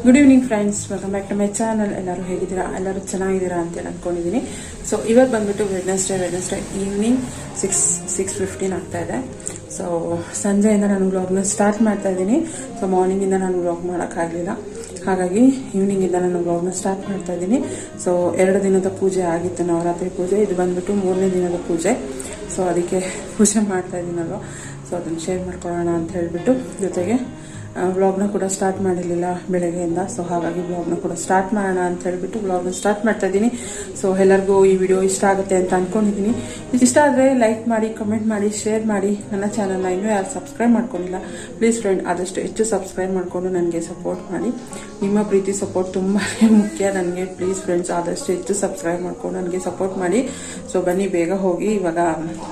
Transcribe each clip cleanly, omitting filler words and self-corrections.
Good evening friends, welcome back to my channel. ಎಲ್ಲರೂ ಹೇಗಿದ್ದೀರಾ? ಎಲ್ಲರೂ ಚೆನ್ನಾಗಿದ್ದೀರಾ ಅಂತೇಳಿ ಅಂದ್ಕೊಂಡಿದ್ದೀನಿ. ಸೊ ಇವತ್ತು ಬಂದ್ಬಿಟ್ಟು ವೆಡ್ನೆಸ್ಡೇ ಈವ್ನಿಂಗ್ 6:15 ಆಗ್ತಾ ಇದೆ. ಸೊ ಸಂಜೆಯಿಂದ ನಾನು ವ್ಲಾಗ್ನ ಸ್ಟಾರ್ಟ್ ಮಾಡ್ತಾ ಇದ್ದೀನಿ. ಸೊ ಮಾರ್ನಿಂಗಿಂದ ನಾನು ವ್ಲಾಗ್ ಮಾಡೋಕ್ಕಾಗಲಿಲ್ಲ, ಹಾಗಾಗಿ ಈವ್ನಿಂಗಿಂದ ನಾನು ವ್ಲಾಗ್ನ ಸ್ಟಾರ್ಟ್ ಮಾಡ್ತಾ ಇದ್ದೀನಿ. ಸೊ 2 ದಿನದ ಪೂಜೆ ಆಗಿತ್ತು, ನವರಾತ್ರಿ ಪೂಜೆ. ಇದು ಬಂದ್ಬಿಟ್ಟು 3ನೇ ದಿನದ ಪೂಜೆ. ಸೊ ಅದಕ್ಕೆ ಪೂಜೆ ಮಾಡ್ತಾ ಇದ್ದೀನಲ್ವ, ಸೊ ಅದನ್ನು ಶೇರ್ ಮಾಡ್ಕೊಳ್ಳೋಣ ಅಂತ ಹೇಳಿಬಿಟ್ಟು, ಜೊತೆಗೆ ವ್ಲಾಗ್ನ ಕೂಡ ಸ್ಟಾರ್ಟ್ ಮಾಡಿರಲಿಲ್ಲ ಬೆಳಗ್ಗೆಯಿಂದ. ಸೊ ಹಾಗಾಗಿ ವ್ಲಾಗ್ನ ಕೂಡ ಸ್ಟಾರ್ಟ್ ಮಾಡೋಣ ಅಂತ ಹೇಳಿಬಿಟ್ಟು ವ್ಲಾಗ್ನ ಸ್ಟಾರ್ಟ್ ಮಾಡ್ತಾ ಇದ್ದೀನಿ. ಸೊ ಎಲ್ಲರಿಗೂ ಈ ವಿಡಿಯೋ ಇಷ್ಟ ಆಗುತ್ತೆ ಅಂತ ಅಂದ್ಕೊಂಡಿದ್ದೀನಿ. ಇಷ್ಟ ಆದರೆ ಲೈಕ್ ಮಾಡಿ, ಕಮೆಂಟ್ ಮಾಡಿ, ಶೇರ್ ಮಾಡಿ. ನನ್ನ ಚಾನಲ್ನ ಇನ್ನೂ ಯಾರು ಸಬ್ಸ್ಕ್ರೈಬ್ ಮಾಡ್ಕೊಂಡಿಲ್ಲ, ಪ್ಲೀಸ್ ಫ್ರೆಂಡ್ ಆದಷ್ಟು ಹೆಚ್ಚು ಸಬ್ಸ್ಕ್ರೈಬ್ ಮಾಡಿಕೊಂಡು ನನಗೆ ಸಪೋರ್ಟ್ ಮಾಡಿ. ನಿಮ್ಮ ಪ್ರೀತಿ ಸಪೋರ್ಟ್ ತುಂಬಾ ಮುಖ್ಯ ನನಗೆ. ಪ್ಲೀಸ್ ಫ್ರೆಂಡ್ಸ್ ಆದಷ್ಟು ಹೆಚ್ಚು ಸಬ್ಸ್ಕ್ರೈಬ್ ಮಾಡ್ಕೊಂಡು ನನಗೆ ಸಪೋರ್ಟ್ ಮಾಡಿ. ಸೊ ಬನ್ನಿ, ಬೇಗ ಹೋಗಿ ಇವಾಗ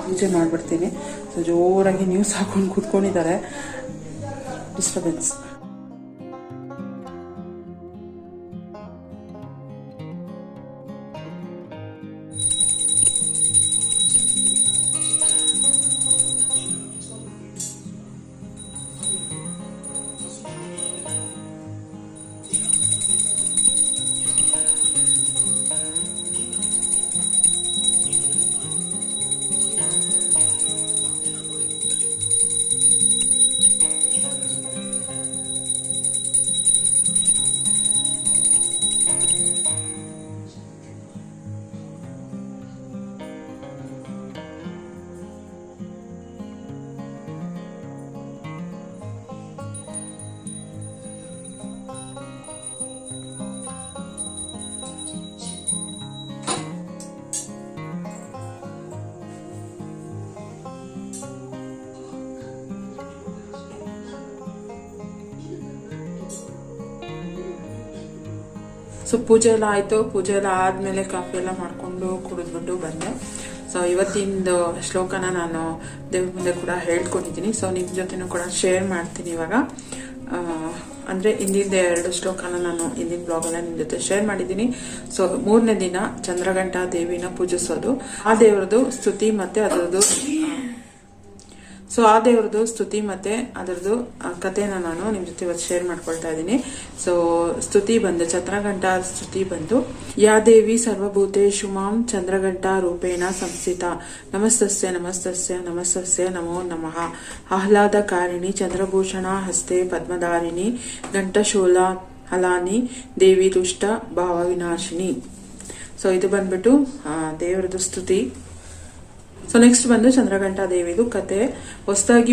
ಪೂಜೆ ಮಾಡಿಬಿಡ್ತೀನಿ. ಸೊ ಜೋರಾಗಿ ನ್ಯೂಸ್ ಹಾಕೊಂಡು ಕೂತ್ಕೊಂಡಿದ್ದಾರೆ, ಡಿಸ್ಟರ್ಬೆನ್ಸ್. ಸೊ ಪೂಜೆ ಎಲ್ಲ ಆಯಿತು. ಪೂಜೆ ಎಲ್ಲ ಆದಮೇಲೆ ಕಾಫಿ ಎಲ್ಲ ಮಾಡಿಕೊಂಡು ಕುಡಿದ್ಬಿಟ್ಟು ಬಂದೆ. ಸೊ ಇವತ್ತಿಂದು ಶ್ಲೋಕನ ನಾನು ದೇವ್ರ ಮುಂದೆ ಕೂಡ ಹೇಳ್ಕೊಂಡಿದ್ದೀನಿ. ಸೊ ನಿಮ್ಮ ಜೊತೆನೂ ಕೂಡ ಶೇರ್ ಮಾಡ್ತೀನಿ ಇವಾಗ. ಅಂದರೆ ಹಿಂದಿಂದ 2 ಶ್ಲೋಕನ ನಾನು ಹಿಂದಿನ ಬ್ಲಾಗಲ್ಲಿ ನಿಮ್ಮ ಜೊತೆ ಶೇರ್ ಮಾಡಿದ್ದೀನಿ. ಸೊ 3ನೇ ದಿನ ಚಂದ್ರಘಂಟಾ ದೇವಿನ ಪೂಜಿಸೋದು, ಆ ದೇವರದು ಸ್ತುತಿ ಮತ್ತೆ ಅದರದ್ದು ಸ್ತುತಿ ಮತ್ತೆ ಅದರದ್ದು ಕಥೆನ ನಾನು ನಿಮ್ಮ ಜೊತೆ ಇವತ್ತು ಶೇರ್ ಮಾಡ್ಕೊಳ್ತಾ ಇದ್ದೀನಿ. ಸೊ ಸ್ತುತಿ ಬಂದು, ಚಂದ್ರಘಂಟಾ ಸ್ತುತಿ ಬಂದು, ಯಾ ದೇವಿ ಸರ್ವಭೂತೇಷು ಮಾಂ ಚಂದ್ರಘಂಟಾ ರೂಪೇಣ ಸಂಸ್ಥಿತ, ನಮಸ್ತಸ್ಯ ನಮಸ್ತಸ್ಯ ನಮಸ್ತಸ್ಯ ನಮೋ ನಮಃ, ಆಹ್ಲಾದಕಾರಿಣಿ ಚಂದ್ರಭೂಷಣ ಹಸ್ತೆ ಪದ್ಮಧಾರಿಣಿ ಘಂಟಶೂಲ ಹಲಾನಿ ದೇವಿ ದುಷ್ಟ ಭಾವ ವಿನಾಶಿನಿ. ಸೊ ಇದು ಬಂದ್ಬಿಟ್ಟು ದೇವರದು ಸ್ತುತಿ. ಸೊ ನೆಕ್ಸ್ಟ್ ಬಂದು ಚಂದ್ರಘಂಟಾ ದೇವಿದು ಕತೆ. ಹೊಸದಾಗಿ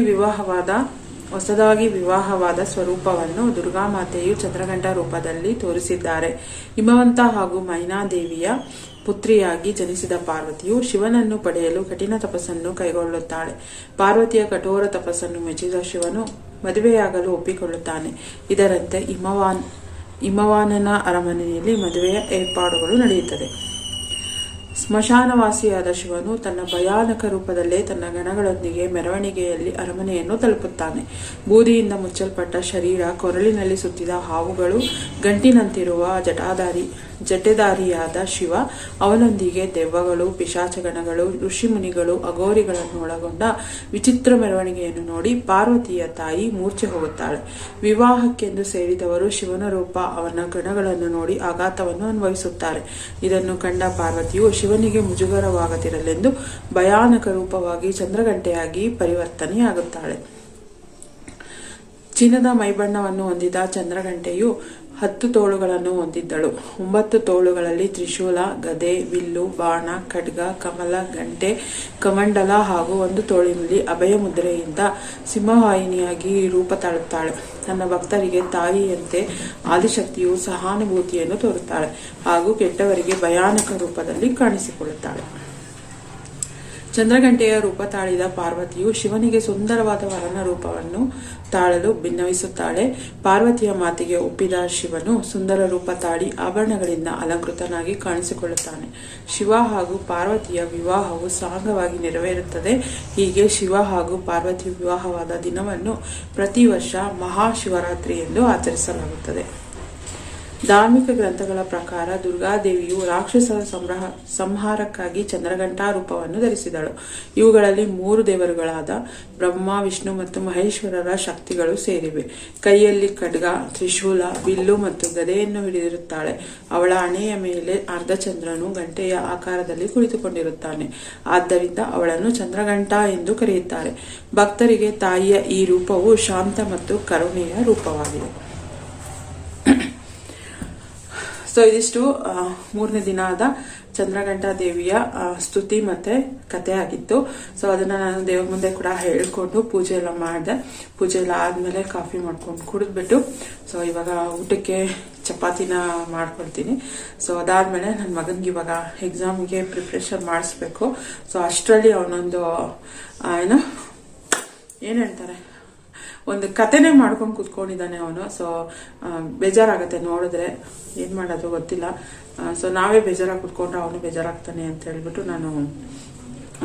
ವಿವಾಹವಾದ ಸ್ವರೂಪವನ್ನು ದುರ್ಗಾಮಾತೆಯು ಚಂದ್ರಘಂಟಾ ರೂಪದಲ್ಲಿ ತೋರಿಸಿದ್ದಾರೆ. ಹಿಮವಂತ ಹಾಗೂ ಮೈನಾದೇವಿಯ ಪುತ್ರಿಯಾಗಿ ಜನಿಸಿದ ಪಾರ್ವತಿಯು ಶಿವನನ್ನು ಪಡೆಯಲು ಕಠಿಣ ತಪಸ್ಸನ್ನು ಕೈಗೊಳ್ಳುತ್ತಾಳೆ. ಪಾರ್ವತಿಯ ಕಠೋರ ತಪಸ್ಸನ್ನು ಮೆಚ್ಚಿದ ಶಿವನು ಮದುವೆಯಾಗಲು ಒಪ್ಪಿಕೊಳ್ಳುತ್ತಾನೆ. ಇದರಂತೆ ಹಿಮವಾನನ ಅರಮನೆಯಲ್ಲಿ ಮದುವೆಯ ಏರ್ಪಾಡುಗಳು ನಡೆಯುತ್ತದೆ. ಸ್ಮಶಾನವಾಸಿಯಾದ ಶಿವನು ತನ್ನ ಭಯಾನಕ ರೂಪದಲ್ಲೇ ತನ್ನ ಗಣಗಳೊಂದಿಗೆ ಮೆರವಣಿಗೆಯಲ್ಲಿ ಅರಮನೆಯನ್ನು ತಲುಪುತ್ತಾನೆ. ಬೂದಿಯಿಂದ ಮುಚ್ಚಲ್ಪಟ್ಟ ಶರೀರ, ಕೊರಳಿನಲ್ಲಿ ಸುತ್ತಿದ ಹಾವುಗಳು, ಗಂಟಿನಂತಿರುವ ಜಟೆದಾರಿಯಾದ ಶಿವ, ಅವನೊಂದಿಗೆ ದೆವ್ವಗಳು, ಪಿಶಾಚಗಣಗಳು, ಋಷಿಮುನಿಗಳು, ಅಘೋರಿಗಳನ್ನು ಒಳಗೊಂಡ ವಿಚಿತ್ರ ಮೆರವಣಿಗೆಯನ್ನು ನೋಡಿ ಪಾರ್ವತಿಯ ತಾಯಿ ಮೂರ್ಛೆ ಹೋಗುತ್ತಾಳೆ. ವಿವಾಹಕ್ಕೆಂದು ಸೇರಿದವರು ಶಿವನ ರೂಪ, ಅವನ ಗಣಗಳನ್ನು ನೋಡಿ ಆಘಾತವನ್ನು ಅನುಭವಿಸುತ್ತಾರೆ. ಇದನ್ನು ಕಂಡ ಪಾರ್ವತಿಯು ಶಿವನಿಗೆ ಮುಜುಗರವಾಗದಿರಲೆಂದು ಭಯಾನಕ ರೂಪವಾಗಿ ಚಂದ್ರಘಂಟೆಯಾಗಿ ಪರಿವರ್ತನೆಯಾಗುತ್ತಾಳೆ. ಚಿನ್ನದ ಮೈಬಣ್ಣವನ್ನು ಹೊಂದಿದ ಚಂದ್ರಘಂಟೆಯು 10 ತೋಳುಗಳನ್ನು ಹೊಂದಿದ್ದಳು. 9 ತೋಳುಗಳಲ್ಲಿ ತ್ರಿಶೂಲ, ಗದೆ, ವಿಲ್ಲು, ಬಾಣ, ಖಡ್ಗ, ಕಮಲ, ಗಂಟೆ, ಕಮಂಡಲ ಹಾಗೂ 1 ತೋಳಿನಲ್ಲಿ ಅಭಯ ಮುದ್ರೆಯಿಂದ ಸಿಂಹವಾಹಿನಿಯಾಗಿ ರೂಪ ತಾಳುತ್ತಾಳೆ. ತನ್ನ ಭಕ್ತರಿಗೆ ತಾಯಿಯಂತೆ ಆದಿಶಕ್ತಿಯು ಸಹಾನುಭೂತಿಯನ್ನು ತೋರುತ್ತಾಳೆ ಹಾಗೂ ಕೆಟ್ಟವರಿಗೆ ಭಯಾನಕ ರೂಪದಲ್ಲಿ ಕಾಣಿಸಿಕೊಳ್ಳುತ್ತಾಳೆ. ಚಂದ್ರಘಂಟೆಯ ರೂಪ ತಾಳಿದ ಪಾರ್ವತಿಯು ಶಿವನಿಗೆ ಸುಂದರವಾದ ವರನ ರೂಪವನ್ನು ತಾಳಲು ಭಿನ್ನವಿಸುತ್ತಾಳೆ. ಪಾರ್ವತಿಯ ಮಾತಿಗೆ ಒಪ್ಪಿದ ಶಿವನು ಸುಂದರ ರೂಪ ತಾಳಿ ಆಭರಣಗಳಿಂದ ಅಲಂಕೃತನಾಗಿ ಕಾಣಿಸಿಕೊಳ್ಳುತ್ತಾನೆ. ಶಿವ ಹಾಗೂ ಪಾರ್ವತಿಯ ವಿವಾಹವು ಸಾಂಗವಾಗಿ ನೆರವೇರುತ್ತದೆ. ಹೀಗೆ ಶಿವ ಹಾಗೂ ಪಾರ್ವತಿ ವಿವಾಹವಾದ ದಿನವನ್ನು ಪ್ರತಿ ವರ್ಷ ಮಹಾಶಿವರಾತ್ರಿ ಎಂದು ಆಚರಿಸಲಾಗುತ್ತದೆ. ಧಾರ್ಮಿಕ ಗ್ರಂಥಗಳ ಪ್ರಕಾರ ದುರ್ಗಾದೇವಿಯು ರಾಕ್ಷಸರ ಸಂಹಾರಕ್ಕಾಗಿ ಚಂದ್ರಘಂಟಾ ರೂಪವನ್ನು ಧರಿಸಿದಳು. ಇವುಗಳಲ್ಲಿ 3 ದೇವರುಗಳಾದ ಬ್ರಹ್ಮ, ವಿಷ್ಣು ಮತ್ತು ಮಹೇಶ್ವರರ ಶಕ್ತಿಗಳು ಸೇರಿವೆ. ಕೈಯಲ್ಲಿ ಖಡ್ಗ, ತ್ರಿಶೂಲ, ಬಿಲ್ಲು ಮತ್ತು ಗದೆಯನ್ನು ಹಿಡಿದಿರುತ್ತಾಳೆ. ಅವಳ ಹಣೆಯ ಮೇಲೆ ಅರ್ಧಚಂದ್ರನು ಗಂಟೆಯ ಆಕಾರದಲ್ಲಿ ಕುಳಿತುಕೊಂಡಿರುತ್ತಾನೆ. ಆದ್ದರಿಂದ ಅವಳನ್ನು ಚಂದ್ರಘಂಟಾ ಎಂದು ಕರೆಯುತ್ತಾರೆ. ಭಕ್ತರಿಗೆ ತಾಯಿಯ ಈ ರೂಪವು ಶಾಂತ ಮತ್ತು ಕರುಣೆಯ ರೂಪವಾಗಿದೆ. ಸೊ ಇದಿಷ್ಟು 3ನೇ ದಿನ ಆದ ಚಂದ್ರಘಂಟಾ ದೇವಿಯ ಸ್ತುತಿ ಮತ್ತೆ ಕತೆ ಆಗಿತ್ತು. ಸೊ ಅದನ್ನ ನಾನು ದೇವ್ರ ಮುಂದೆ ಕೂಡ ಹೇಳ್ಕೊಂಡು ಪೂಜೆ ಎಲ್ಲ ಮಾಡಿದೆ. ಪೂಜೆ ಎಲ್ಲ ಆದ್ಮೇಲೆ ಕಾಫಿ ಮಾಡ್ಕೊಂಡು ಕುಡಿದ್ಬಿಟ್ಟು ಸೊ ಇವಾಗ ಊಟಕ್ಕೆ ಚಪಾತಿನ ಮಾಡ್ಕೊಳ್ತೀನಿ. ಸೊ ಅದಾದ್ಮೇಲೆ ನನ್ನ ಮಗನ್ಗೆ ಇವಾಗ ಎಕ್ಸಾಮ್ಗೆ ಪ್ರಿಪ್ರೇಷನ್ ಮಾಡಿಸ್ಬೇಕು. ಸೊ ಅಷ್ಟರಲ್ಲಿ ಅವನೊಂದು ಏನ್ ಹೇಳ್ತಾರೆ, ಒಂದು ಕತೆನೇ ಮಾಡ್ಕೊಂಡು ಕುತ್ಕೊಂಡಿದ್ದಾನೆ ಅವನು. ಸೊ ಬೇಜಾರಾಗತ್ತೆ ನೋಡಿದ್ರೆ, ಏನ್ ಮಾಡೋದು ಗೊತ್ತಿಲ್ಲ. ಸೊ ನಾವೇ ಬೇಜಾರಾಗಿ ಕುತ್ಕೊಂಡ್ರೆ ಅವನು ಬೇಜಾರಾಗ್ತಾನೆ ಅಂತ ಹೇಳ್ಬಿಟ್ಟು ನಾನು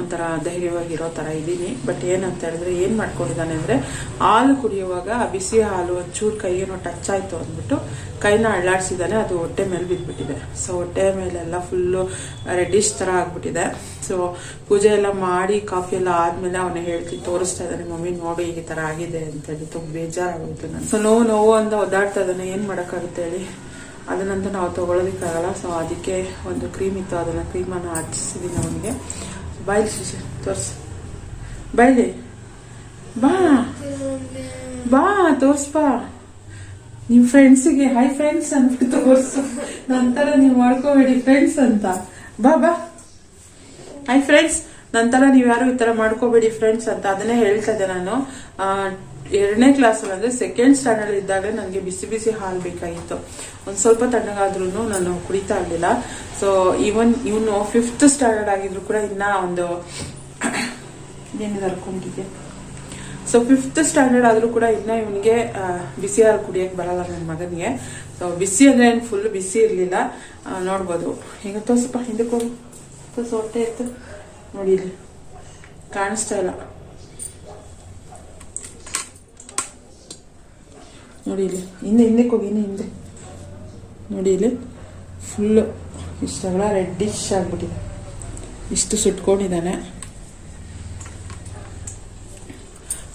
ಒಂಥರ ಧೈರ್ಯವಾಗಿರೋ ತರ ಇದ್ದೀನಿ. ಬಟ್ ಏನಂತ ಹೇಳಿದ್ರೆ ಏನ್ ಮಾಡ್ಕೊಂಡಿದ್ದಾನೆ ಅಂದ್ರೆ, ಹಾಲು ಕುಡಿಯುವಾಗ ಬಿಸಿ ಹಾಲು ಒಂಚೂರು ಕೈಗೇನೋ ಟಚ್ ಆಯ್ತು ಅಂದ್ಬಿಟ್ಟು ಕೈನ ಅಳ್ಳಾಡ್ಸಿದ್ದಾನೆ. ಅದು ಹೊಟ್ಟೆ ಮೇಲೆ ಬಿದ್ಬಿಟ್ಟಿದೆ. ಸೊ ಹೊಟ್ಟೆ ಮೇಲೆಲ್ಲ ಫುಲ್ಲು ರೆಡ್ಡಿಶ್ ತರ ಆಗ್ಬಿಟ್ಟಿದೆ. ಸೊ ಪೂಜೆ ಎಲ್ಲ ಮಾಡಿ ಕಾಫಿ ಎಲ್ಲ ಆದ್ಮೇಲೆ ಅವನು ತೋರಿಸ್ತಾ ಇದ್ದಾನೆ, ಮಮ್ಮಿ ನೋಡಿ ಈ ತರ ಆಗಿದೆ ಅಂತ ಹೇಳಿ. ತುಂಬ ಬೇಜಾರಾಗೋಯ್ತು ನಾನು. ಸೊ ನೋವು ಅಂತ ಒದ್ದಾಡ್ತಾ ಇದ್ದಾನೆ. ಏನ್ ಮಾಡಕ್ಕಾಗುತ್ತೆ ಹೇಳಿ, ಅದನ್ನಂತೂ ನಾವು ತಗೊಳ್ಳೋದಕ್ಕಾಗಲ್ಲ. ಸೊ ಅದಕ್ಕೆ ಒಂದು ಕ್ರೀಮ್ ಇತ್ತು, ಅದನ್ನ ಕ್ರೀಮನ್ನು ಹಚ್ಚಿಸಿದೀನಿ ಅವನಿಗೆ. ಬಾಯ್ಲಿ ಶಿಶು ತೋರ್ಸು, ಬಾಯ್ಲಿ ಬಾ ಬಾ ತೋರ್ಸ್ಬಾ. ನಿಮ್ ಫ್ರೆಂಡ್ಸಿಗೆ ಹೈ ಫ್ರೆಂಡ್ಸ್ ಅಂದ್ಬಿಟ್ಟು ತೋರ್ಸು. ನಂತರ ನೀವು ಮಾಡ್ಕೋಬೇಡಿ ಫ್ರೆಂಡ್ಸ್ ಅಂತ. ಬಾ ಬಾ ಹೈ ಫ್ರೆಂಡ್ಸ್. ನಂತರ ನೀವ್ ಯಾರು ಈ ತರ ಮಾಡ್ಕೋಬೇಡಿ ಫ್ರೆಂಡ್ಸ್ ಅಂತ ಅದನ್ನೇ ಹೇಳ್ತಾ ಇದ್ದೆ ನಾನು. 2ನೇ ಕ್ಲಾಸ್ ಅಂದ್ರೆ 2nd ಸ್ಟ್ಯಾಂಡರ್ಡ್ ಇದ್ದಾಗ ನನಗೆ ಬಿಸಿ ಬಿಸಿ ಹಾಲು ಬೇಕಾಗಿತ್ತು. ಒಂದ್ ಸ್ವಲ್ಪ ತಣ್ಣಗಾದ್ರೂ ನಾನು ಕುಡಿತಾ ಇರ್ಲಿಲ್ಲ. ಸೊ ಇವನು 5th ಸ್ಟ್ಯಾಂಡರ್ಡ್ ಆಗಿದ್ರು ಕೂಡ ಇನ್ನ ಒಂದು ಏನಿದೆ. ಸೊ 5th ಸ್ಟ್ಯಾಂಡರ್ಡ್ ಆದ್ರೂ ಕೂಡ ಇನ್ನ ಇವನಿಗೆ ಬಿಸಿ ಹಾಲು ಕುಡಿಯಕ್ ಬರಲ್ಲ ನನ್ನ ಮಗನಿಗೆ. ಸೊ ಬಿಸಿ ಅಂದ್ರೆ ಏನ್ ಫುಲ್ ಬಿಸಿ ಇರ್ಲಿಲ್ಲ. ನೋಡ್ಬೋದು ಈಗ ತೋರ್ಸಪ್ಪ, ಹಿಂದಕ್ಕೆ ಹೋಗಿ ತೋರ್ಸು. ಹೊಟ್ಟೆ ಇತ್ತು ನೋಡಿ, ಇಲ್ಲಿ ಕಾಣಿಸ್ತಾ ಇಲ್ಲ ನೋಡಿ, ಇಲ್ಲಿ ಹಿಂದಕ್ಕೆ ಹೋಗಿ, ಹಿಂದೆ ನೋಡಿ, ಇಲ್ಲಿ ಫುಲ್ಲು ಇಷ್ಟೆಲ್ಲ ರೆಡ್ಡಿಶ್ ಆಗ್ಬಿಟ್ಟಿದೆ. ಇಷ್ಟು ಸುಟ್ಕೊಂಡಿದ್ದಾನೆ.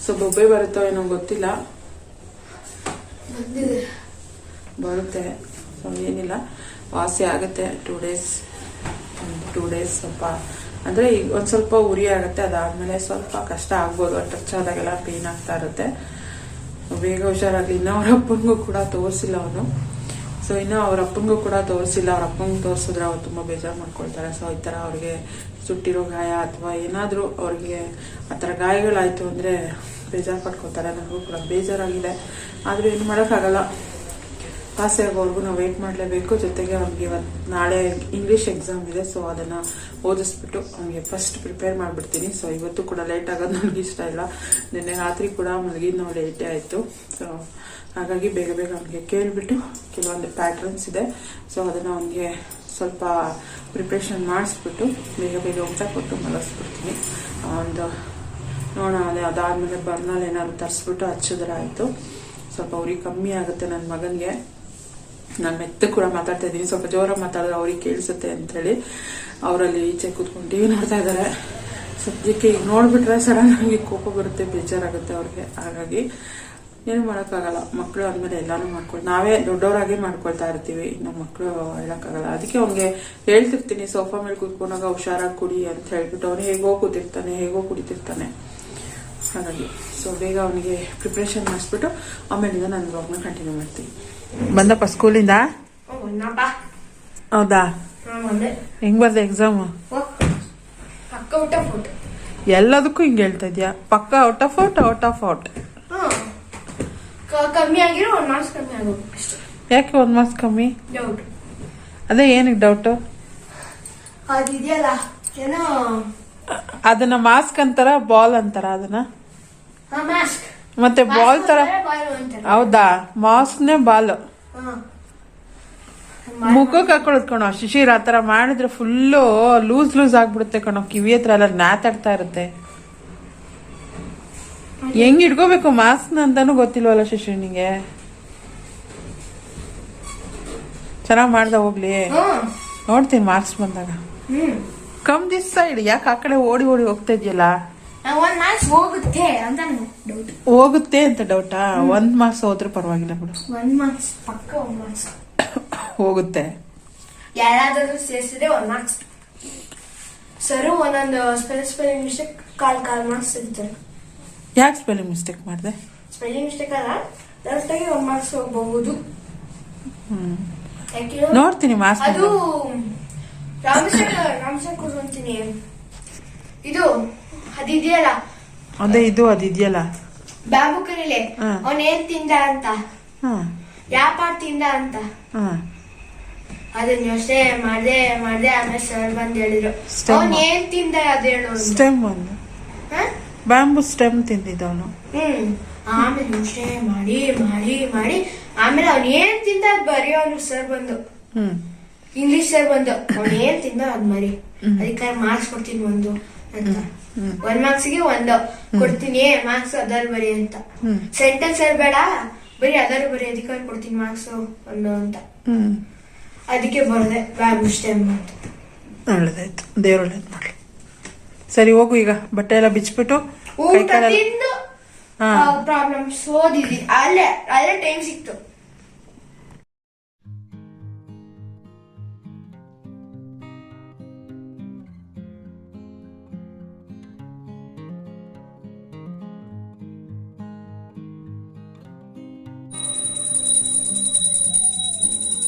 ಸೊ ಬೊಬ್ಬೆ ಬರುತ್ತೋ ಏನೋ ಗೊತ್ತಿಲ್ಲ, ಬರುತ್ತೆ. ಸೊ ಏನಿಲ್ಲ, ವಾಸಿ ಆಗುತ್ತೆ. 2 ಡೇಸ್ ಸ್ವಲ್ಪ ಅಂದ್ರೆ ಈಗ ಒಂದ್ ಸ್ವಲ್ಪ ಉರಿ ಆಗುತ್ತೆ. ಅದಾದ್ಮೇಲೆ ಸ್ವಲ್ಪ ಕಷ್ಟ ಆಗ್ಬೋದು. ಟಚ್ ಆದಾಗೆಲ್ಲ ಪೇನ್ ಆಗ್ತಾ ಇರುತ್ತೆ. ಬೇಗ ಹುಷಾರಾಗ್ಲಿ. ಇನ್ನು ಅವ್ರ ಅಪ್ಪನಿಗೂ ಕೂಡ ತೋರಿಸಿಲ್ಲ ಅವನು. ಸೊ ಇನ್ನು ಅವ್ರ ಅಪ್ಪನಿಗೂ ಕೂಡ ತೋರಿಸಿಲ್ಲ. ಅವ್ರ ಅಪ್ಪನಿಗೆ ತೋರಿಸಿದ್ರೆ ಅವ್ರು ತುಂಬಾ ಬೇಜಾರು ಮಾಡ್ಕೊಳ್ತಾರೆ. ಸೊ ಈ ತರ ಅವ್ರಿಗೆ ಸುಟ್ಟಿರೋ ಗಾಯ ಅಥವಾ ಏನಾದ್ರೂ ಅವ್ರಿಗೆ ಆತರ ಗಾಯಗಳಾಯ್ತು ಅಂದ್ರೆ ಬೇಜಾರು ಪಡ್ಕೊತಾರೆ. ನನಗೂ ಕೂಡ ಬೇಜಾರಾಗಿದೆ. ಆದ್ರೂ ಏನು ಮಾಡೋಕ್ಕಾಗಲ್ಲ. ಪಾಸ್ ಆಗೋವರೆಗೂ ನಾವು ವೇಟ್ ಮಾಡಲೇಬೇಕು. ಜೊತೆಗೆ ಅವ್ನಿಗೆ ನಾಳೆ ಇಂಗ್ಲಿಷ್ ಎಕ್ಸಾಮ್ ಇದೆ. ಸೊ ಅದನ್ನ ಓದಿಸ್ಬಿಟ್ಟು ಅವ್ನಿಗೆ ಫಸ್ಟ್ ಪ್ರಿಪೇರ್ ಮಾಡ್ಬಿಡ್ತೀನಿ. ಸೊ ಇವತ್ತು ಕೂಡ ಲೇಟ್ ಆಗೋದು ನನಗೆ ಇಷ್ಟ ಇಲ್ಲ. ನಿನ್ನೆ ರಾತ್ರಿ ಕೂಡ ಮಲಗಿದ್ ನಾವು ಲೇಟೇ ಆಯ್ತು. ಸೊ ಹಾಗಾಗಿ ಬೇಗ ಬೇಗ ಅವ್ನಿಗೆ ಕೇಳ್ಬಿಟ್ಟು ಕೆಲವೊಂದು ಪ್ಯಾಟ್ರನ್ಸ್ ಇದೆ. ಸೊ ಅದನ್ನ ಅವ್ನಿಗೆ ಸ್ವಲ್ಪ ಪ್ರಿಪ್ರೇಷನ್ ಮಾಡಿಸ್ಬಿಟ್ಟು ಬೇಗ ಬೇಗ ಊಟ ಕೊಟ್ಟು ಮಲಗಿಸ್ಬಿಡ್ತೀನಿ. ನೋಡೋಣ, ಅದಾದ್ಮೇಲೆ ಬರ್ನಲ್ಲಿ ಏನಾದ್ರು ತರಿಸ್ಬಿಟ್ಟು ಹಚ್ಚಿದ್ರೆ ಆಯ್ತು. ಸ್ವಲ್ಪ ಅವ್ರಿಗೆ ಕಮ್ಮಿ ಆಗುತ್ತೆ ನನ್ನ ಮಗನಿಗೆ. ನಾನು ಮೆತ್ತ ಕೂಡ ಮಾತಾಡ್ತಾ ಇದ್ದೀನಿ. ಸ್ವಲ್ಪ ಜೋರಾಗಿ ಮಾತಾಡಿದ್ರೆ ಅವ್ರಿಗೆ ಕೇಳಿಸುತ್ತೆ ಅಂತ ಹೇಳಿ ಅವರಲ್ಲಿ ಈಚೆ ಕೂತ್ಕೊಂಡು ಟಿವಿ ನೋಡ್ತಾ ಇದ್ದಾರೆ. ಸದ್ಯಕ್ಕೆ ಈಗ ನೋಡ್ಬಿಟ್ರೆ ಸಡನ್ ಆಗಿ ಕೋಪ ಬರುತ್ತೆ, ಬೇಜಾರಾಗುತ್ತೆ ಅವ್ರಿಗೆ. ಹಾಗಾಗಿ ಏನು ಮಾಡೋಕ್ಕಾಗಲ್ಲ. ಮಕ್ಕಳು ಅಂದ್ಮೇಲೆ ಎಲ್ಲಾನು ನಾವೇ ದೊಡ್ಡವರಾಗೆ ಮಾಡ್ಕೊಳ್ತಾ ಇರ್ತೀವಿ. ನಮ್ಮ ಮಕ್ಕಳು ಹೇಳಕ್ಕಾಗಲ್ಲ. ಅದಕ್ಕೆ ಅವ್ನಿಗೆ ಹೇಳ್ತಿರ್ತೀನಿ, ಸೋಫಾ ಮೇಲೆ ಕೂತ್ಕೊಂಡಾಗ ಹುಷಾರಾಗಿ ಕುಡಿ ಅಂತ ಹೇಳ್ಬಿಟ್ಟು. ಅವನು ಹೇಗೋ ಕೂತಿರ್ತಾನೆ, ಹೇಗೋ ಕುಡಿತಿರ್ತಾನೆ. ಹಾಗಾಗಿ ಸೊ ಬೇಗ ಅವನಿಗೆ ಪ್ರಿಪ್ರೇಷನ್ ಮಾಡಿಸ್ಬಿಟ್ಟು ಆಮೇಲಿಂದ ನಾನು ಬ್ಲಾಗ್ನ ಕಂಟಿನ್ಯೂ ಮಾಡ್ತೀನಿ. ಬಂದಪ್ಪ ಸ್ಕೂಲಿಂದ? ಹೌದಾ? ಹೆಂಗ್ ಬರ್ದೆ ಎಕ್ಸಾಮ್? ಎಲ್ಲದಕ್ಕೂ ಹಿಂಗೆ ಹೇಳ್ತಾ ಇದ್ಯಾ? ಪಕ್ಕ ಔಟ್ ಆಫ್ ಔಟ್. ಕಮ್ಮಿ ಆಗಿರೋ 1 ಮಾರ್ಕ್ಸ್ ಕಮ್ಮಿ ಆಗೋದು. ಯಾಕೆ 1 ಮಾರ್ಕ್ಸ್ ಕಮ್ಮಿ? ಡೌಟ್. ಅದೇ ಏನಕ್ಕೆ ಡೌಟು? ಅದಿದೆಯಲ್ಲ ಏನೋ, ಅದನ್ನ ಮಾಸ್ಕ್ ಅಂತಾರ, ಬಾಲ್ ಅಂತಾರ ಅದನ್ನ? ಮಾಸ್ಕ್ ಮತ್ತೆ ಬಾಲ್ ತರ. ಹೌದಾ? ಮಾಸ್ಕ್ನೇ ಬಾಲ್ ಮುಖಕ್ಕೆ ಹಾಕೊಳ್ಳೋದು ಕಣೋ ಶಿಶಿರ್. ಆತರ ಮಾಡಿದ್ರೆ ಫುಲ್ಲು ಲೂಸ್ ಆಗ್ಬಿಡುತ್ತೆ ಕಣೋ. ಕಿವಿ ಹತ್ರ ಎಲ್ಲ ನ್ಯಾತಾಡ್ತಾ ಇರುತ್ತೆ. ಹೆಂಗ್ ಇಟ್ಕೋಬೇಕು ಮಾಸ್ಕ್ ಅಂತಾನು ಗೊತ್ತಿಲ್ವಲ್ಲ ಶಿಶಿರ್ ನಿಂಗೆ? ಚೆನ್ನಾಗಿ ಮಾಡ್ದೆ ಹೋಗ್ಲಿ. ಹ್ಮ್ ನೋಡ್ತೀನಿ ಮಾರ್ಕ್ಸ್ ಬಂದಾಗ. Come this side. ಯಾಕೆ ಆ ಕಡೆ ಓಡಿ ಓಡಿ ಹೋಗ್ತಾ ಇದೆಯಲ್ಲ? ಒಂದ್ ಮಾರ್ಕ್ಸ್ ಹೋಗುತ್ತೆ ಅಂತ ಡೌಟ್. ಹೋಗುತ್ತೆ ಅಂತ ಡೌಟಾ? 1 ಮಾರ್ಕ್ಸ್ ಹೋದ್ರೆ ಪರವಾಗಿಲ್ಲ ಬಿಡು. 1 ಮಾರ್ಕ್ಸ್ ಪಕ್ಕ 1 ಮಾರ್ಕ್ಸ್ ಹೋಗುತ್ತೆ. ಯಾರಾದ್ರೂ ಸೇರಿಸಿದ್ರೆ 1 ಮಾರ್ಕ್ಸ್. ಸರು ಒಂದೊಂದು ಸ್ಪೆಲ್ಲಿಂಗ್ ಮಿಸ್ಟೇಕ್ ಕಾಲ್ ಮಾರ್ಕ್ಸ್ ಇರ್ತಾರೆ. ಯಾಕೆ ಸ್ಪೆಲ್ಲಿಂಗ್ ಮಿಸ್ಟೇಕ್ ಮಾಡಿದೆ? ಸ್ಪೆಲ್ಲಿಂಗ್ ಮಿಸ್ಟೇಕ್ ಅಲ್ಲ, ಡೈರೆಕ್ಟ್ ಆಗಿ 1 ಮಾರ್ಕ್ಸ್ ಹೋಗಬಹುದು. ನೋಡ್ತೀನಿ ಮಾರ್ಕ್ಸ್. ಅದು ರಾಮಶಂಕರ್ ಅಂತೀನಿ. ಇದು ಅದಿದೆಯಲ್ಲ, ಅದೇ ಇದು ಅದಿದೆಯಲ್ಲ ಬ್ಯಾಂಬು ಕರೀಲೆ. ಅವನ್ ಏನ್ ತಿಂದ ಅಂತ, ಯಾವ ಪಾಟ್ ತಿಂದ ಅಂತ, ಅದನ್ನ ಯೋಚನೆ ಮಾಡ್ದೆ ಆಮೇಲೆ ಸರ್ ಬಂದ್ ಹೇಳಿದ್ರು ಅವನ್ ಏನ್ ತಿಂದ ಅದ್ ಹೇಳು. ಸ್ಟೆಮ್ ಒಂದು ಬ್ಯಾಂಬು ಸ್ಟೆಮ್ ತಿಂದಿದ್ದವನು. ಆಮೇಲೆ ಯೋಚನೆ ಮಾಡಿ ಮಾಡಿ ಮಾಡಿ ಆಮೇಲೆ ಅವ್ನ್ ಏನ್ ತಿಂದ ಅದ್ ಬರೆಯೋನು ಸರ್ ಬಂದು. ಇಂಗ್ಲಿಷ್ ಸರ್ ಬಂದು ಅವ್ನ್ ಏನ್ ತಿಂದ ಅದ್ ಮರಿ, ಅದಕ್ಕೆ ಮಾರ್ಕ್ಸ್ ಕೊಡ್ತೀನಿ 1 ಅಂತ. 1 ಮಾರ್ಕ್ಸ್ಗೆ 1 ಕೊಡ್ತೀನಿ, ಮಾರ್ಕ್ಸ್ ಅದಾರು ಬರಿ ಅಂತ. ಸೆಂಟೆನ್ಸ್ ಬೇಡ, ಬರೀ ಅದಾರು ಬರಿ, ಅದಕ್ಕೆ ಕೊಡ್ತೀನಿ ಮಾರ್ಕ್ಸ್ 1 ಅಂತ. ಅದಕ್ಕೆ ಬರದೆ ಬ್ಯಾಂಬು ಸ್ಟೆಮ್ ಅಂತ. ಒಳ್ಳೇದಾಯ್ತು, ದೇವ್ರ ಒಳ್ಳೇದು ಮಾಡ್ಲಿ. ಸರಿ ಹೋಗು, ಈಗ ಬಟ್ಟೆ ಎಲ್ಲ ಬಿಚ್ಬಿಟ್ಟು ಊಟ ತಿಂದು ಪ್ರಾಬ್ಲಮ್ಸ್ ಓದಿದ್ವಿ. ಅಲ್ಲೇ ಟೈಮ್ ಸಿಕ್ತು.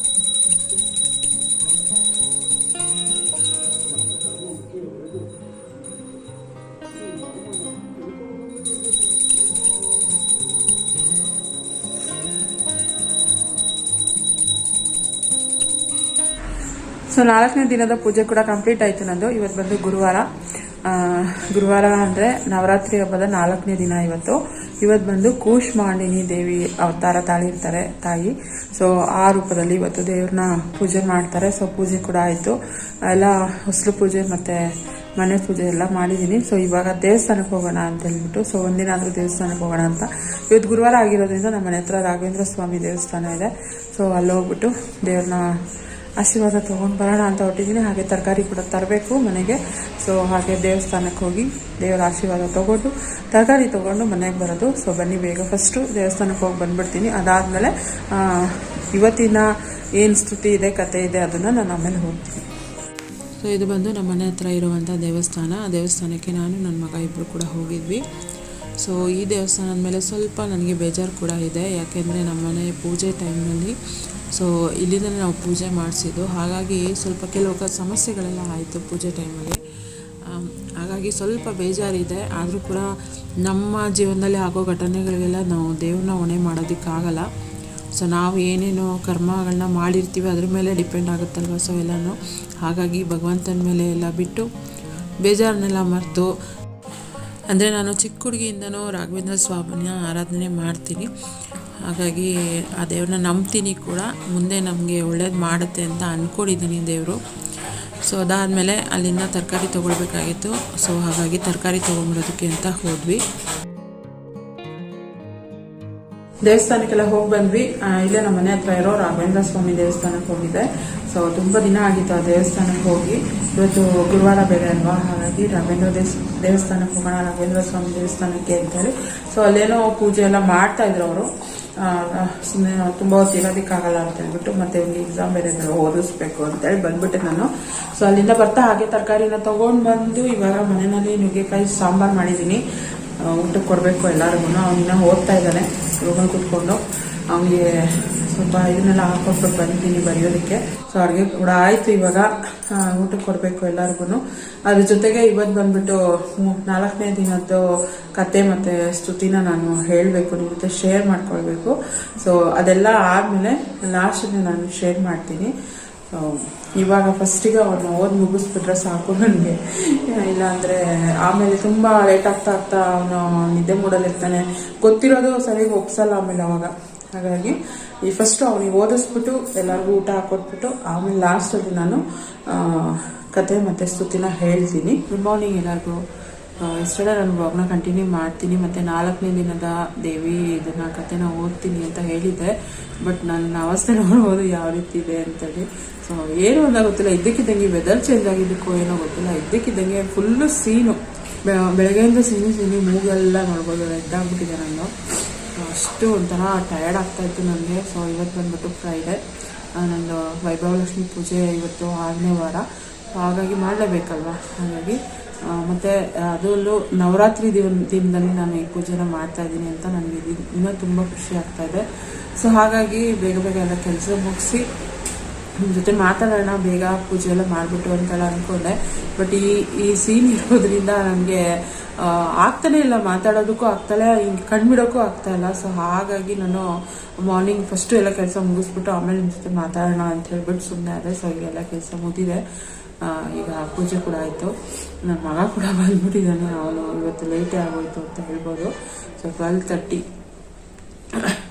ಸೊ 4ನೇ ದಿನದ ಪೂಜೆ ಕೂಡ ಕಂಪ್ಲೀಟ್ ಆಯ್ತು ನಂದು. ಇವತ್ತು ಬಂದು ಗುರುವಾರ ಅಂದ್ರೆ ನವರಾತ್ರಿ ಹಬ್ಬದ 4ನೇ ದಿನ ಇವತ್ತು ಬಂದು ಕೂಷ್ಮಾಂಡಿನಿ ದೇವಿ ಅವತಾರ ತಾಳಿರ್ತಾರೆ ತಾಯಿ. ಸೊ ಆ ರೂಪದಲ್ಲಿ ಇವತ್ತು ದೇವ್ರನ್ನ ಪೂಜೆ ಮಾಡ್ತಾರೆ. ಸೊ ಪೂಜೆ ಕೂಡ ಆಯ್ತು, ಎಲ್ಲ ಹೊಸಲು ಪೂಜೆ ಮತ್ತೆ ಮನೆ ಪೂಜೆ ಎಲ್ಲ ಮಾಡಿದೀನಿ. ಸೊ ಇವಾಗ ದೇವಸ್ಥಾನಕ್ಕೆ ಹೋಗೋಣ ಅಂತ ಹೇಳ್ಬಿಟ್ಟು, ಸೊ ಒಂದಿನ ಆದ್ರೂ ದೇವಸ್ಥಾನಕ್ಕೆ ಹೋಗೋಣ ಅಂತ. ಇವತ್ತು ಗುರುವಾರ ಆಗಿರೋದ್ರಿಂದ ನಮ್ಮ ಮನೆ ಹತ್ರ ರಾಘವೇಂದ್ರ ಸ್ವಾಮಿ ದೇವಸ್ಥಾನ ಇದೆ. ಸೊ ಅಲ್ಲಿ ಹೋಗ್ಬಿಟ್ಟು ದೇವ್ರನ್ನ ಆಶೀರ್ವಾದ ತೊಗೊಂಡು ಬರೋಣ ಅಂತ ಹೊಟ್ಟಿದ್ದೀನಿ. ಹಾಗೆ ತರಕಾರಿ ಕೂಡ ತರಬೇಕು ಮನೆಗೆ. ಸೊ ಹಾಗೆ ದೇವಸ್ಥಾನಕ್ಕೆ ಹೋಗಿ ದೇವರ ಆಶೀರ್ವಾದ ತೊಗೊಂಡು ತರಕಾರಿ ತೊಗೊಂಡು ಮನೆಗೆ ಬರೋದು. ಸೊ ಬನ್ನಿ ಬೇಗ ಫಸ್ಟು ದೇವಸ್ಥಾನಕ್ಕೆ ಹೋಗಿ ಬಂದ್ಬಿಡ್ತೀನಿ. ಅದಾದಮೇಲೆ ಇವತ್ತಿನ ಏನು ಸ್ತುತಿ ಇದೆ, ಕತೆ ಇದೆ, ಅದನ್ನು ನಾನು ಆಮೇಲೆ ಹೋಗ್ತೀನಿ. ಸೊ ಇದು ಬಂದು ನಮ್ಮ ಮನೆ ಹತ್ರ ಇರುವಂಥ ದೇವಸ್ಥಾನ. ಆ ದೇವಸ್ಥಾನಕ್ಕೆ ನಾನು ನನ್ನ ಮಗ ಇಬ್ಬರು ಕೂಡ ಹೋಗಿದ್ವಿ. ಸೊ ಈ ದೇವಸ್ಥಾನದ ಮೇಲೆ ಸ್ವಲ್ಪ ನನಗೆ ಬೇಜಾರು ಕೂಡ ಇದೆ, ಯಾಕೆಂದರೆ ನಮ್ಮ ಮನೆ ಪೂಜೆ ಟೈಮ್ನಲ್ಲಿ ಸೊ ಇಲ್ಲಿಂದ ನಾವು ಪೂಜೆ ಮಾಡಿಸಿದ್ದು. ಹಾಗಾಗಿ ಸ್ವಲ್ಪ ಕೆಲವು ಸಮಸ್ಯೆಗಳೆಲ್ಲ ಆಯಿತು ಪೂಜೆ ಟೈಮಲ್ಲಿ. ಹಾಗಾಗಿ ಸ್ವಲ್ಪ ಬೇಜಾರಿದೆ. ಆದರೂ ಕೂಡ ನಮ್ಮ ಜೀವನದಲ್ಲಿ ಆಗೋ ಘಟನೆಗಳಿಗೆಲ್ಲ ನಾವು ದೇವ್ರನ್ನ ಹೊಣೆ ಮಾಡೋದಕ್ಕಾಗಲ್ಲ. ಸೊ ನಾವು ಏನೇನೋ ಕರ್ಮಗಳನ್ನ ಮಾಡಿರ್ತೀವಿ ಅದ್ರ ಮೇಲೆ ಡಿಪೆಂಡ್ ಆಗುತ್ತಲ್ವ. ಸೊ ಎಲ್ಲನೂ ಹಾಗಾಗಿ ಭಗವಂತನ ಮೇಲೆ ಎಲ್ಲ ಬಿಟ್ಟು ಬೇಜಾರನ್ನೆಲ್ಲ ಮರೆತು, ಅಂದರೆ ನಾನು ಚಿಕ್ಕ ಹುಡುಗಿಯಿಂದನೂ ರಾಘವೇಂದ್ರ ಸ್ವಾಮಿನ ಆರಾಧನೆ ಮಾಡ್ತೀನಿ. ಹಾಗಾಗಿ ಆ ದೇವ್ರನ್ನ ನಂಬ್ತೀನಿ ಕೂಡ. ಮುಂದೆ ನಮಗೆ ಒಳ್ಳೇದು ಮಾಡುತ್ತೆ ಅಂತ ಅಂದ್ಕೊಂಡಿದ್ದೀನಿ ದೇವರು. ಸೊ ಅದಾದಮೇಲೆ ಅಲ್ಲಿಂದ ತರಕಾರಿ ತೊಗೊಳ್ಬೇಕಾಗಿತ್ತು. ಸೊ ಹಾಗಾಗಿ ತರಕಾರಿ ತೊಗೊಂಬರೋದಕ್ಕೆ ಅಂತ ಹೋದ್ವಿ. ದೇವಸ್ಥಾನಕ್ಕೆಲ್ಲ ಹೋಗಿ ಬಂದ್ವಿ. ಇಲ್ಲೇ ನಮ್ಮ ಮನೆ ಹತ್ರ ಇರೋ ರಾಘವೇಂದ್ರ ಸ್ವಾಮಿ ದೇವಸ್ಥಾನಕ್ಕೆ ಹೋಗಿದ್ದೆ. ಸೊ ತುಂಬ ದಿನ ಆಗಿತ್ತು ಆ ದೇವಸ್ಥಾನಕ್ಕೆ ಹೋಗಿ. ಇವತ್ತು ಗುರುವಾರ ಬೇರೆ ಅಲ್ವಾ, ಹಾಗಾಗಿ ರಾಘವೇಂದ್ರ ದೇವಸ್ಥಾನಕ್ಕೆ ಹೋಗೋಣ, ರಾಘವೇಂದ್ರ ಸ್ವಾಮಿ ದೇವಸ್ಥಾನಕ್ಕೆ ಅಂತೇಳಿ. ಸೊ ಅಲ್ಲೇನೋ ಪೂಜೆ ಎಲ್ಲ ಮಾಡ್ತಾ ಇದ್ರು ಅವರು. ಸುಮ್ಮನೆ ತುಂಬ ಹೊತ್ತು ಇರೋದಕ್ಕಾಗಲ್ಲ ಅಂತ ಹೇಳ್ಬಿಟ್ಟು, ಮತ್ತೆ ಇವ್ರಿಗೆ ಎಕ್ಸಾಮ್ ಬೇರೆ ಓದಿಸ್ಬೇಕು ಅಂತೇಳಿ ಬಂದ್ಬಿಟ್ಟೆ ನಾನು. ಸೊ ಅಲ್ಲಿಂದ ಬರ್ತಾ ಹಾಗೆ ತರಕಾರಿನ ತೊಗೊಂಡು ಬಂದು ಇವಾಗ ಮನೆಯಲ್ಲಿ ನುಗ್ಗೆಕಾಯಿ ಸಾಂಬಾರು ಮಾಡಿದ್ದೀನಿ. ಊಟಕ್ಕೆ ಕೊಡಬೇಕು ಎಲ್ಲರಿಗೂ. ಅವನಿನ್ನ ಓದ್ತಾ ಇದ್ದಾನೆ ರೂಮಲ್ಲಿ ಕೂತ್ಕೊಂಡು. ಅವನಿಗೆ ಸ್ವಲ್ಪ ಇದನ್ನೆಲ್ಲ ಹಾಕೊಟ್ಬಿಟ್ಟು ಬಂದಿದ್ದೀನಿ ಬರೆಯೋದಕ್ಕೆ. ಸೊ ಅಡುಗೆ ಕೂಡ ಆಯಿತು. ಇವಾಗ ಊಟಕ್ಕೆ ಕೊಡಬೇಕು ಎಲ್ಲರಿಗೂ. ಅದ್ರ ಜೊತೆಗೆ ಇವತ್ತು ಬಂದ್ಬಿಟ್ಟು 4ನೇ ದಿನದ್ದು ಕತೆ ಮತ್ತು ಸ್ತುತಿನ ನಾನು ಹೇಳಬೇಕು, ನಿಮ್ಮ ಜೊತೆ ಶೇರ್ ಮಾಡ್ಕೊಳ್ಬೇಕು. ಸೊ ಅದೆಲ್ಲ ಆದಮೇಲೆ ಲಾಸ್ಟಲ್ಲಿ ನಾನು ಶೇರ್ ಮಾಡ್ತೀನಿ. ಇವಾಗ ಫಸ್ಟಿಗೆ ಅವನ್ನ ಓದಿ ಮುಗಿಸ್ಬಿಟ್ರೆ ಸಾಕು ನನಗೆ. ಇಲ್ಲಾಂದರೆ ಆಮೇಲೆ ತುಂಬ ಲೇಟ್ ಆಗ್ತಾ ಅವನು ನಿದ್ದೆ ಮೂಡಲ್ಲಿರ್ತಾನೆ. ಗೊತ್ತಿರೋದು ಸರಿಯಾಗಿ ಒಪ್ಸಲ್ಲ ಆಮೇಲೆ ಅವಾಗ. ಹಾಗಾಗಿ ಈ ಫಸ್ಟು ಅವನಿಗೆ ಓದಿಸ್ಬಿಟ್ಟು ಎಲ್ಲರಿಗೂ ಊಟ ಹಾಕೊಟ್ಬಿಟ್ಟು ಆಮೇಲೆ ಲಾಸ್ಟಲ್ಲಿ ನಾನು ಕತೆ ಮತ್ತು ಸ್ತುತಿನ ಹೇಳ್ತೀನಿ. ಗುಡ್ ಮಾರ್ನಿಂಗ್ ಎಲ್ಲರಿಗೂ. ಇಷ್ಟೆಲ್ಲ ನಾನು ಬ್ಲಾಗ್ನ ಕಂಟಿನ್ಯೂ ಮಾಡ್ತೀನಿ. ಮತ್ತು 4ನೇ ದಿನದ ದೇವಿ ಇದನ್ನು ಕಥೆನ ಓದ್ತೀನಿ ಅಂತ ಹೇಳಿದ್ದೆ. ಬಟ್ ನನ್ನ ಅವಸ್ಥೆ ನೋಡ್ಬೋದು ಯಾವ ರೀತಿ ಇದೆ ಅಂತೇಳಿ. ಸೊ ಏನು ಅಂತ ಗೊತ್ತಿಲ್ಲ, ಇದ್ದಕ್ಕಿದ್ದಂಗೆ ವೆದರ್ ಚೇಂಜ್ ಆಗಿದ್ದಕ್ಕೋ ಏನೋ ಗೊತ್ತಿಲ್ಲ, ಇದ್ದಕ್ಕಿದ್ದಂಗೆ ಫುಲ್ಲು ಸೀನು, ಬೆಳಗ್ಗೆಯಿಂದ ಸೀನಿ ಮೂಗೆಲ್ಲ ನೋಡ್ಬೋದು, ರೆಡ್ ಆಗಿಬಿಟ್ಟಿದೆ ನಾನು. ಅಷ್ಟು ಒಂಥರ ಟಯರ್ಡ್ ಆಗ್ತಾಯಿತ್ತು ನನಗೆ. ಸೊ ಇವತ್ತು ಬಂದ್ಬಿಟ್ಟು ಫ್ರೈಡೇ, ನಂದು ವೈಭವಲಕ್ಷ್ಮಿ ಪೂಜೆ ಇವತ್ತು 6ನೇ ವಾರ, ಹಾಗಾಗಿ ಮಾಡಲೇಬೇಕಲ್ವ. ಹಾಗಾಗಿ ಮತ್ತು ಅದರಲ್ಲೂ ನವರಾತ್ರಿ ದಿನದಲ್ಲಿ ನಾನು ಈ ಪೂಜೆನ ಮಾಡ್ತಾಯಿದ್ದೀನಿ ಅಂತ ನನಗೆ ಇನ್ನೂ ತುಂಬ ಖುಷಿ ಆಗ್ತಾಯಿದೆ. ಸೊ ಹಾಗಾಗಿ ಬೇಗ ಎಲ್ಲ ಕೆಲಸ ಮುಗಿಸಿ ನಿಮ್ಮ ಜೊತೆ ಮಾತಾಡೋಣ, ಬೇಗ ಪೂಜೆ ಎಲ್ಲ ಮಾಡಿಬಿಟ್ಟು ಅಂತೆಲ್ಲ ಅಂದ್ಕೊಂಡೆ. ಬಟ್ ಈ ಸೀನ್ ಇರೋದ್ರಿಂದ ನನಗೆ ಆಗ್ತಾನೆ ಇಲ್ಲ, ಮಾತಾಡೋದಕ್ಕೂ ಆಗ್ತಾಯಿಲ್ಲ, ಹಿಂಗೆ ಕಣ್ಬಿಡೋಕ್ಕೂ ಆಗ್ತಾಯಿಲ್ಲ. ಸೊ ಹಾಗಾಗಿ ನಾನು ಮಾರ್ನಿಂಗ್ ಫಸ್ಟು ಎಲ್ಲ ಕೆಲಸ ಮುಗಿಸ್ಬಿಟ್ಟು ಆಮೇಲೆ ನಿಮ್ಮ ಜೊತೆ ಮಾತಾಡೋಣ ಅಂತ ಹೇಳ್ಬಿಟ್ಟು ಸುಮ್ಮನೆ ಅದೇ. ಸೊ ಈಗೆಲ್ಲ ಕೆಲಸ ಮುಗಿದಿದೆ, ಈಗ ಪೂಜೆ ಕೂಡ ಆಯಿತು. ನನ್ನ ಮಗ ಕೂಡ ಬಂದ್ಬಿಟ್ಟಿದ್ದಾನೆ, ಅವನು ಇವತ್ತು ಲೇಟೇ ಆಗೋಯ್ತು ಅಂತ ಹೇಳ್ಬೋದು. ಸೊ 12:30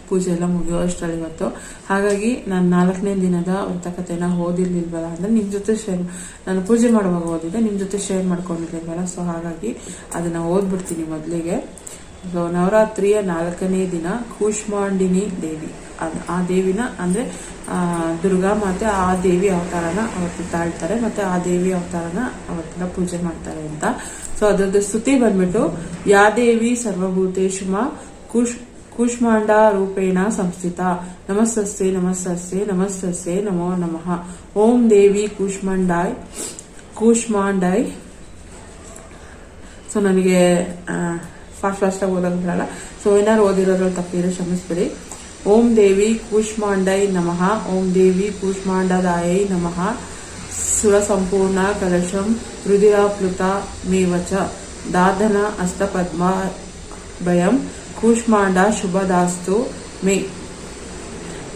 ಪೂಜೆ ಎಲ್ಲ ಮುಗಿಯೋ ಅಷ್ಟರಲ್ಲಿ ಇವತ್ತು. ಹಾಗಾಗಿ ನಾನು 4ನೇ ದಿನದ ವೃತ್ತಕಥೆನ ಓದಿರ್ಲಿಲ್ವಲ್ಲ, ಅಂದರೆ ನಿಮ್ಮ ಜೊತೆ ನಾನು ಪೂಜೆ ಮಾಡುವಾಗ ಓದಿದ್ದೆ, ನಿಮ್ಮ ಜೊತೆ ಶೇರ್ ಮಾಡ್ಕೊಂಡಿರ್ಲಿಲ್ವಲ್ಲ. ಸೊ ಹಾಗಾಗಿ ಅದನ್ನು ಓದ್ಬಿಡ್ತೀನಿ ಮೊದಲಿಗೆ. ಸೊ ನವರಾತ್ರಿಯ 4ನೇ ದಿನ ಕೂಷ್ಮಾಂಡಿನಿ ದೇವಿ, ಆ ದೇವಿನ ಅಂದರೆ ದುರ್ಗಾ ಮಾತೆ, ಆ ದೇವಿ ಅವತಾರನ ಅವತ್ತು ತಾಳ್ತಾರೆ, ಮತ್ತು ಆ ದೇವಿ ಅವತಾರನ ಅವತ್ತೆಲ್ಲ ಪೂಜೆ ಮಾಡ್ತಾರೆ ಅಂತ. ಸೊ ಅದರದ್ದು ಸ್ತುತಿ ಬಂದ್ಬಿಟ್ಟು, ಯಾ ದೇವಿ ಸರ್ವಭೂತೇಷು ಕೂಷ್ಮಾಂಡ ರೂಪೇಣ ಸಂಸ್ಥಿತ, ನಮಸ್ತಸ್ಸೆ ನಮಸ್ತಸ್ಸೆ ನಮಸ್ತಸ್ಸೆ ನಮೋ ನಮಃ. ಓಂ ದೇವಿ ಕೂಷ್ಮಾಂಡಾಯ್. ಸೊ ನನಗೆ ಫಾಸ್ಟಾಗಿ ಓದೋಕೆ ಬರಲ್ಲ, ಸೊ ಏನಾದ್ರು ಓದಿರೋದ್ರಲ್ಲಿ ತಪ್ಪಿದ್ರೆ ಕ್ಷಮಿಸ್ಬಿಡಿ. ಓಂ ದೇವಿ ಕೂಷ್ಮಾಂಡೈ ನಮಃ, ಓಂ ದೇವಿ ಕೂಷ್ಮಾಂಡದಾಯೈ ನಮಃ. ಸುರ ಸಂಪೂರ್ಣ ಕಲಶಂ ರುದಿರಾಪ್ಲುತ ಮೇವಚ ದಾಧನ ಹಸ್ತಪದ್ಮ ಭಯಂ ಕೂಷ್ಮಾಂಡ ಶುಭದಾಸ್ತು ಮೇ.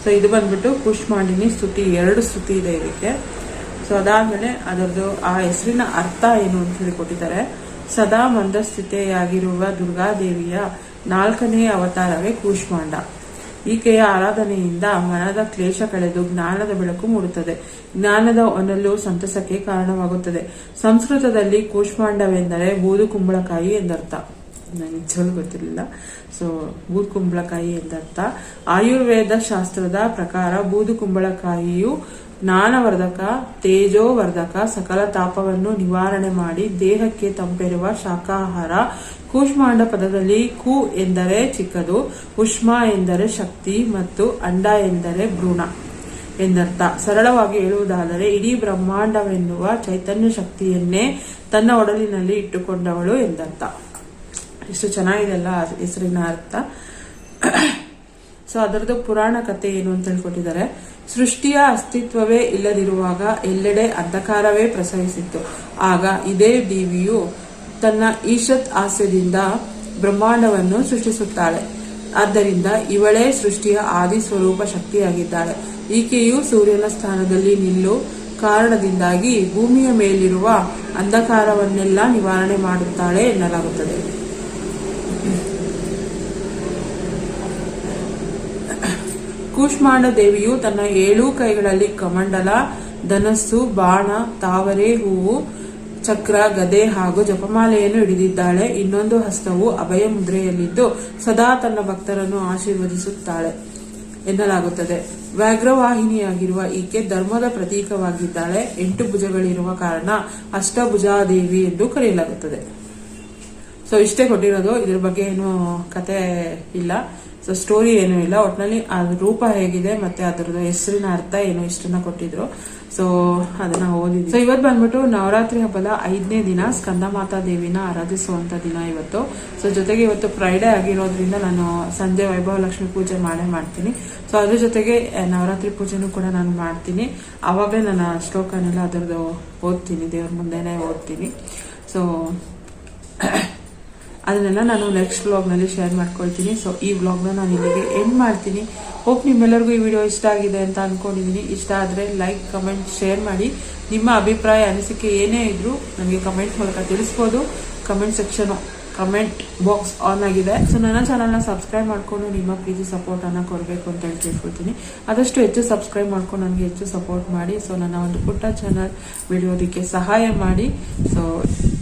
ಸೊ ಇದು ಬಂದ್ಬಿಟ್ಟು ಕೂಷ್ಮಾಂಡಿನಿ ಸ್ತುತಿ, 2 ಸ್ತುತಿ ಇದೆ ಇದಕ್ಕೆ. ಸೊ ಅದಾದ್ಮೇಲೆ ಅದರದ್ದು ಆ ಹೆಸರಿನ ಅರ್ಥ ಏನು ಅಂತ ಹೇಳಿ ಕೊಟ್ಟಿದ್ದಾರೆ. ಸದಾ ಮಂದಸ್ಥಿತೆಯಾಗಿರುವ ದುರ್ಗಾದೇವಿಯ 4ನೇ ಅವತಾರವೇ ಕೂಷ್ಮಾಂಡ. ಈಕೆಯ ಆರಾಧನೆಯಿಂದ ಮನದ ಕ್ಲೇಶ ಕಳೆದು ಜ್ಞಾನದ ಬೆಳಕು ಮೂಡುತ್ತದೆ, ಜ್ಞಾನದ ಹೊನಲು ಸಂತಸಕ್ಕೆ ಕಾರಣವಾಗುತ್ತದೆ. ಸಂಸ್ಕೃತದಲ್ಲಿ ಕೂಷ್ಮಾಂಡವೆಂದರೆ ಬೂದು ಕುಂಬಳಕಾಯಿ ಎಂದರ್ಥ. ನನಗೆ ನಿಜವಾಗ್ಲೂ ಗೊತ್ತಿರಲಿಲ್ಲ. ಸೊ ಬೂದು ಕುಂಬಳಕಾಯಿ ಎಂದರ್ಥ. ಆಯುರ್ವೇದ ಶಾಸ್ತ್ರದ ಪ್ರಕಾರ ಬೂದು ಕುಂಬಳಕಾಯಿಯು ಜ್ಞಾನವರ್ಧಕ, ತೇಜೋವರ್ಧಕ, ಸಕಲ ತಾಪವನ್ನು ನಿವಾರಣೆ ಮಾಡಿ ದೇಹಕ್ಕೆ ತಂಪೆರುವ ಶಾಖಾಹಾರ. ಕೂಷ್ಮಾಂಡ ಪದದಲ್ಲಿ ಕು ಎಂದರೆ ಚಿಕ್ಕದು, ಉಷ್ಮ ಎಂದರೆ ಶಕ್ತಿ ಮತ್ತು ಅಂಡ ಎಂದರೆ ಭ್ರೂಣ ಎಂದರ್ಥ. ಸರಳವಾಗಿ ಹೇಳುವುದಾದರೆ ಇಡೀ ಬ್ರಹ್ಮಾಂಡವೆನ್ನುವ ಚೈತನ್ಯ ಶಕ್ತಿಯನ್ನೇ ತನ್ನ ಒಡಲಿನಲ್ಲಿ ಇಟ್ಟುಕೊಂಡವಳು ಎಂದರ್ಥ. ಇಷ್ಟು ಚೆನ್ನಾಗಿದೆಲ್ಲ ಹೆಸರಿನ ಅರ್ಥ. ಸೊ ಅದರದ್ದು ಪುರಾಣ ಕಥೆ ಏನು ಅಂತ ಹೇಳ್ಕೊಟ್ಟಿದ್ದಾರೆ. ಸೃಷ್ಟಿಯ ಅಸ್ತಿತ್ವವೇ ಇಲ್ಲದಿರುವಾಗ ಎಲ್ಲೆಡೆ ಅಂಧಕಾರವೇ ಪ್ರಸರಿಸಿತ್ತು. ಆಗ ಇದೇ ದೇವಿಯು ತನ್ನ ಈಶತ್ ಹಾಸ್ಯದಿಂದ ಬ್ರಹ್ಮಾಂಡವನ್ನು ಸೃಷ್ಟಿಸುತ್ತಾಳೆ. ಆದ್ದರಿಂದ ಇವಳೇ ಸೃಷ್ಟಿಯ ಆದಿ ಸ್ವರೂಪ ಶಕ್ತಿಯಾಗಿದ್ದಾಳೆ. ಈಕೆಯು ಸೂರ್ಯನ ಸ್ಥಾನದಲ್ಲಿ ನಿಲ್ಲು ಕಾರಣದಿಂದಾಗಿ ಭೂಮಿಯ ಮೇಲಿರುವ ಅಂಧಕಾರವನ್ನೆಲ್ಲ ನಿವಾರಣೆ ಮಾಡುತ್ತಾಳೆ ಎನ್ನಲಾಗುತ್ತದೆ. ಕೂಷ್ಮಾಂಡ ದೇವಿಯು ತನ್ನ 7 ಕೈಗಳಲ್ಲಿ ಕಮಂಡಲ, ಧನಸ್ಸು, ಬಾಣ, ತಾವರೆ ಹೂವು, ಚಕ್ರ, ಗದೆ ಹಾಗೂ ಜಪಮಾಲೆಯನ್ನು ಹಿಡಿದಿದ್ದಾಳೆ. ಇನ್ನೊಂದು ಹಸ್ತವು ಅಭಯ ಮುದ್ರೆಯಲ್ಲಿದ್ದು ಸದಾ ತನ್ನ ಭಕ್ತರನ್ನು ಆಶೀರ್ವದಿಸುತ್ತಾಳೆ ಎನ್ನಲಾಗುತ್ತದೆ. ವ್ಯಾಘ್ರವಾಹಿನಿಯಾಗಿರುವ ಈಕೆ ಧರ್ಮದ ಪ್ರತೀಕವಾಗಿದ್ದಾಳೆ. 8 ಭುಜಗಳಿರುವ ಕಾರಣ ಅಷ್ಟಭುಜಾದೇವಿ ಎಂದು ಕರೆಯಲಾಗುತ್ತದೆ. ಸೊ ಇಷ್ಟೇ ಕೊಟ್ಟಿರೋದು, ಇದ್ರ ಬಗ್ಗೆ ಏನು ಕತೆ ಇಲ್ಲ, ಸೊ ಸ್ಟೋರಿ ಏನೂ ಇಲ್ಲ. ಒಟ್ಟಿನಲ್ಲಿ ಅದ್ರ ರೂಪ ಹೇಗಿದೆ ಮತ್ತೆ ಅದರದ್ದು ಹೆಸರಿನ ಅರ್ಥ ಏನು ಇಷ್ಟನ್ನ ಕೊಟ್ಟಿದ್ರು. ಸೊ ಅದನ್ನ ಓದಿದ್ವಿ. ಸೊ ಇವತ್ತು ಬಂದ್ಬಿಟ್ಟು ನವರಾತ್ರಿ ಹಬ್ಬದ 5ನೇ ದಿನ, ಸ್ಕಂದಮಾತಾ ದೇವಿನ ಆರಾಧಿಸುವಂತ ದಿನ ಇವತ್ತು. ಸೊ ಜೊತೆಗೆ ಇವತ್ತು ಫ್ರೈಡೇ ಆಗಿರೋದ್ರಿಂದ ನಾನು ಸಂಜೆ ವೈಭವಲಕ್ಷ್ಮಿ ಪೂಜೆ ಮಾಡ್ತೀನಿ. ಸೊ ಅದ್ರ ಜೊತೆಗೆ ನವರಾತ್ರಿ ಪೂಜೆನೂ ಕೂಡ ನಾನು ಮಾಡ್ತೀನಿ. ಆವಾಗಲೇ ನನ್ನ ಶ್ಲೋಕನೆಲ್ಲ ಅದರದ್ದು ಓದ್ತೀನಿ, ದೇವ್ರ ಮುಂದೆನೆ ಓದ್ತೀನಿ. ಸೊ ಅದನ್ನೆಲ್ಲ ನಾನು ನೆಕ್ಸ್ಟ್ ವ್ಲಾಗ್ನಲ್ಲಿ ಶೇರ್ ಮಾಡ್ಕೊಳ್ತೀನಿ. ಸೊ ಈ ವ್ಲಾಗ್ನ ನಾನು ಇಲ್ಲಿಗೆ ಎಂಡ್ ಮಾಡ್ತೀನಿ. ಹೋಪ್ ನಿಮ್ಮೆಲ್ಲರಿಗೂ ಈ ವಿಡಿಯೋ ಇಷ್ಟ ಆಗಿದೆ ಅಂತ ಅನ್ಕೊಂಡಿದ್ದೀನಿ. ಇಷ್ಟ ಆದರೆ ಲೈಕ್, ಕಮೆಂಟ್, ಶೇರ್ ಮಾಡಿ. ನಿಮ್ಮ ಅಭಿಪ್ರಾಯ, ಅನಿಸಿಕೆ ಏನೇ ಇದ್ರೂ ನನಗೆ ಕಮೆಂಟ್ ಮೂಲಕ ತಿಳಿಸ್ಬೋದು. Comment section comment box on ಆಗಿದೆ. ಸೊ ನನ್ನ ಚಾನಲ್ನ ಸಬ್ಸ್ಕ್ರೈಬ್ ಮಾಡಿಕೊಂಡು ನಿಮ್ಮ ಪ್ರೀತಿ ಸಪೋರ್ಟನ್ನು ಕೊಡಬೇಕು ಅಂತ ಹೇಳಿ ಕೇಳ್ಕೊಳ್ತೀನಿ. ಆದಷ್ಟು ಹೆಚ್ಚು ಸಬ್ಸ್ಕ್ರೈಬ್ ಮಾಡ್ಕೊಂಡು ನನಗೆ ಹೆಚ್ಚು ಸಪೋರ್ಟ್ ಮಾಡಿ. ಸೊ ನನ್ನ ಒಂದು ಪುಟ್ಟ ಚಾನಲ್ ಬೆಳೆಯೋದಕ್ಕೆ ಸಹಾಯ ಮಾಡಿ. ಸೊ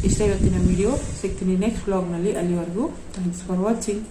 ಇಷ್ಟೇ ಇವತ್ತಿನ ವಿಡಿಯೋ. ಸಿಗ್ತೀನಿ ನೆಕ್ಸ್ಟ್ ವ್ಲಾಗ್ನಲ್ಲಿ. ಅಲ್ಲಿವರೆಗೂ ಥ್ಯಾಂಕ್ಸ್ ಫಾರ್ ವಾಚಿಂಗ್.